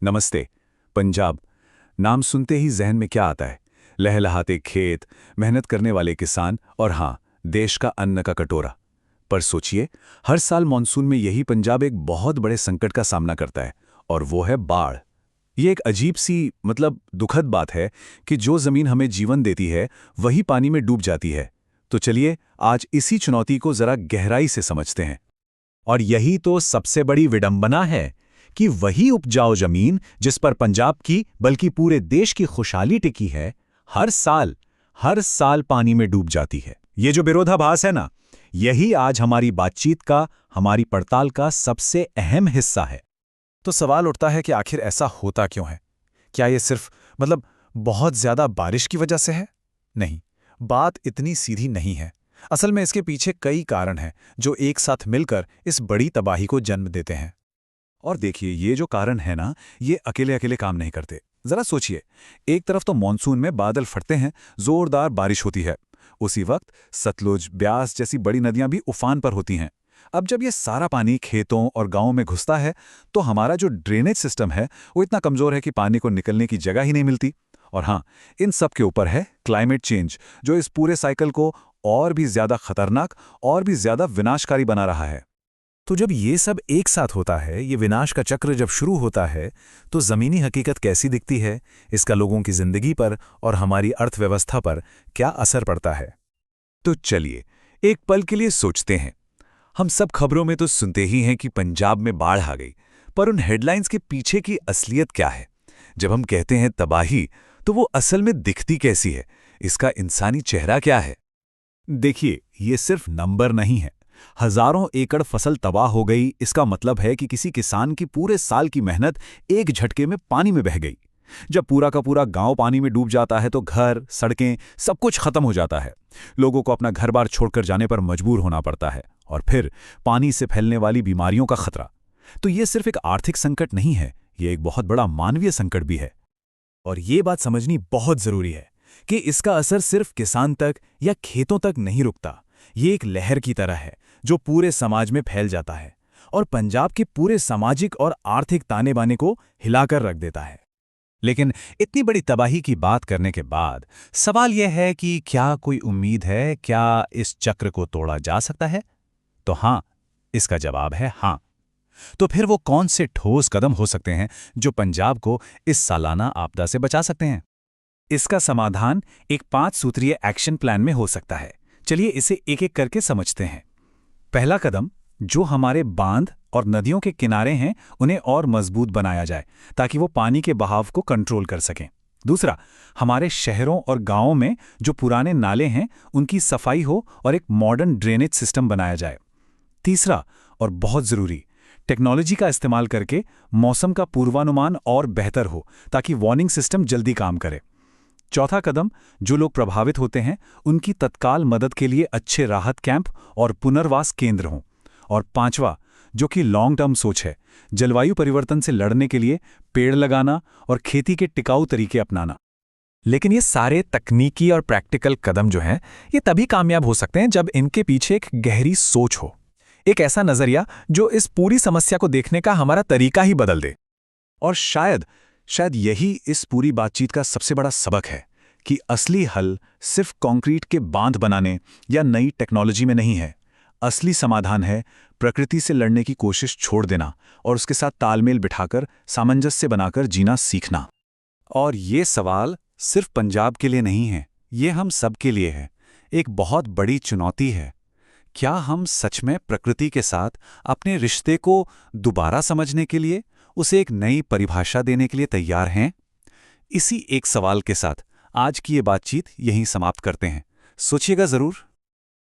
नमस्ते। पंजाब नाम सुनते ही जहन में क्या आता है? लहलहाते खेत, मेहनत करने वाले किसान और हाँ, देश का अन्न का कटोरा। पर सोचिए, हर साल मानसून में यही पंजाब एक बहुत बड़े संकट का सामना करता है, और वो है बाढ़। ये एक अजीब सी दुखद बात है कि जो जमीन हमें जीवन देती है वही पानी में डूब जाती है। तो चलिए आज इसी चुनौती को जरा गहराई से समझते हैं। और यही तो सबसे बड़ी विडंबना है कि वही उपजाऊ जमीन जिस पर पंजाब की बल्कि पूरे देश की खुशहाली टिकी है, हर साल पानी में डूब जाती है। ये जो विरोधाभास है ना, यही आज हमारी बातचीत का, हमारी पड़ताल का सबसे अहम हिस्सा है। तो सवाल उठता है कि आखिर ऐसा होता क्यों है? क्या ये सिर्फ बहुत ज्यादा बारिश की वजह से है? नहीं, बात इतनी सीधी नहीं है। असल में इसके पीछे कई कारण हैं जो एक साथ मिलकर इस बड़ी तबाही को जन्म देते हैं। और देखिए, ये जो कारण है ना, ये अकेले अकेले काम नहीं करते। जरा सोचिए, एक तरफ तो मानसून में बादल फटते हैं, जोरदार बारिश होती है। उसी वक्त सतलुज, ब्यास जैसी बड़ी नदियां भी उफान पर होती हैं। अब जब ये सारा पानी खेतों और गांवों में घुसता है, तो हमारा जो ड्रेनेज सिस्टम है वो इतना कमजोर है कि पानी को निकलने की जगह ही नहीं मिलती। और हाँ, इन सब के ऊपर है क्लाइमेट चेंज, जो इस पूरे साइकिल को और भी ज्यादा खतरनाक और भी ज्यादा विनाशकारी बना रहा है। तो जब ये सब एक साथ होता है, ये विनाश का चक्र जब शुरू होता है, तो जमीनी हकीकत कैसी दिखती है, इसका लोगों की जिंदगी पर और हमारी अर्थव्यवस्था पर क्या असर पड़ता है? तो चलिए एक पल के लिए सोचते हैं। हम सब खबरों में तो सुनते ही हैं कि पंजाब में बाढ़ आ गई, पर उन हेडलाइंस के पीछे की असलियत क्या है? जब हम कहते हैं तबाही, तो वो असल में दिखती कैसी है? इसका इंसानी चेहरा क्या है? देखिए, ये सिर्फ नंबर नहीं है। हजारों एकड़ फसल तबाह हो गई, इसका मतलब है कि किसी किसान की पूरे साल की मेहनत एक झटके में पानी में बह गई। जब पूरा का पूरा गांव पानी में डूब जाता है तो घर, सड़कें, सब कुछ खत्म हो जाता है। लोगों को अपना घर-बार छोड़कर जाने पर मजबूर होना पड़ता है। और फिर पानी से फैलने वाली बीमारियों का खतरा। तो ये सिर्फ एक आर्थिक संकट नहीं है, ये एक बहुत बड़ा मानवीय संकट भी है। और ये बात समझनी बहुत जरूरी है कि इसका असर सिर्फ किसान तक या खेतों तक नहीं रुकता। ये एक लहर की तरह है जो पूरे समाज में फैल जाता है और पंजाब के पूरे सामाजिक और आर्थिक ताने-बाने को हिलाकर रख देता है। लेकिन इतनी बड़ी तबाही की बात करने के बाद सवाल यह है कि क्या कोई उम्मीद है? क्या इस चक्र को तोड़ा जा सकता है? तो हाँ, इसका जवाब है हाँ। तो फिर वो कौन से ठोस कदम हो सकते हैं जो पंजाब को इस सालाना आपदा से बचा सकते हैं? इसका समाधान एक 5 सूत्रीय एक्शन प्लान में हो सकता है। चलिए इसे एक एक करके समझते हैं। पहला कदम, जो हमारे बांध और नदियों के किनारे हैं उन्हें और मजबूत बनाया जाए ताकि वो पानी के बहाव को कंट्रोल कर सकें। दूसरा, हमारे शहरों और गांवों में जो पुराने नाले हैं उनकी सफाई हो और एक मॉडर्न ड्रेनेज सिस्टम बनाया जाए। तीसरा और बहुत जरूरी, टेक्नोलॉजी का इस्तेमाल करके मौसम का पूर्वानुमान और बेहतर हो ताकि वार्निंग सिस्टम जल्दी काम करे। चौथा कदम, जो लोग प्रभावित होते हैं उनकी तत्काल मदद के लिए अच्छे राहत कैंप और पुनर्वास केंद्र हों। और पांचवा, जो कि लॉन्ग टर्म सोच है, जलवायु परिवर्तन से लड़ने के लिए पेड़ लगाना और खेती के टिकाऊ तरीके अपनाना। लेकिन ये सारे तकनीकी और प्रैक्टिकल कदम जो हैं, ये तभी कामयाब हो सकते हैं जब इनके पीछे एक गहरी सोच हो, एक ऐसा नजरिया जो इस पूरी समस्या को देखने का हमारा तरीका ही बदल दे। और शायद यही इस पूरी बातचीत का सबसे बड़ा सबक है कि असली हल सिर्फ कंक्रीट के बांध बनाने या नई टेक्नोलॉजी में नहीं है। असली समाधान है प्रकृति से लड़ने की कोशिश छोड़ देना और उसके साथ तालमेल बिठाकर, सामंजस्य बनाकर जीना सीखना। और ये सवाल सिर्फ पंजाब के लिए नहीं है, ये हम सब के लिए है। एक बहुत बड़ी चुनौती है। क्या हम सच में प्रकृति के साथ अपने रिश्ते को दोबारा समझने के लिए, उसे एक नई परिभाषा देने के लिए तैयार हैं? इसी एक सवाल के साथ आज की ये बातचीत यहीं समाप्त करते हैं। सोचिएगा जरूर।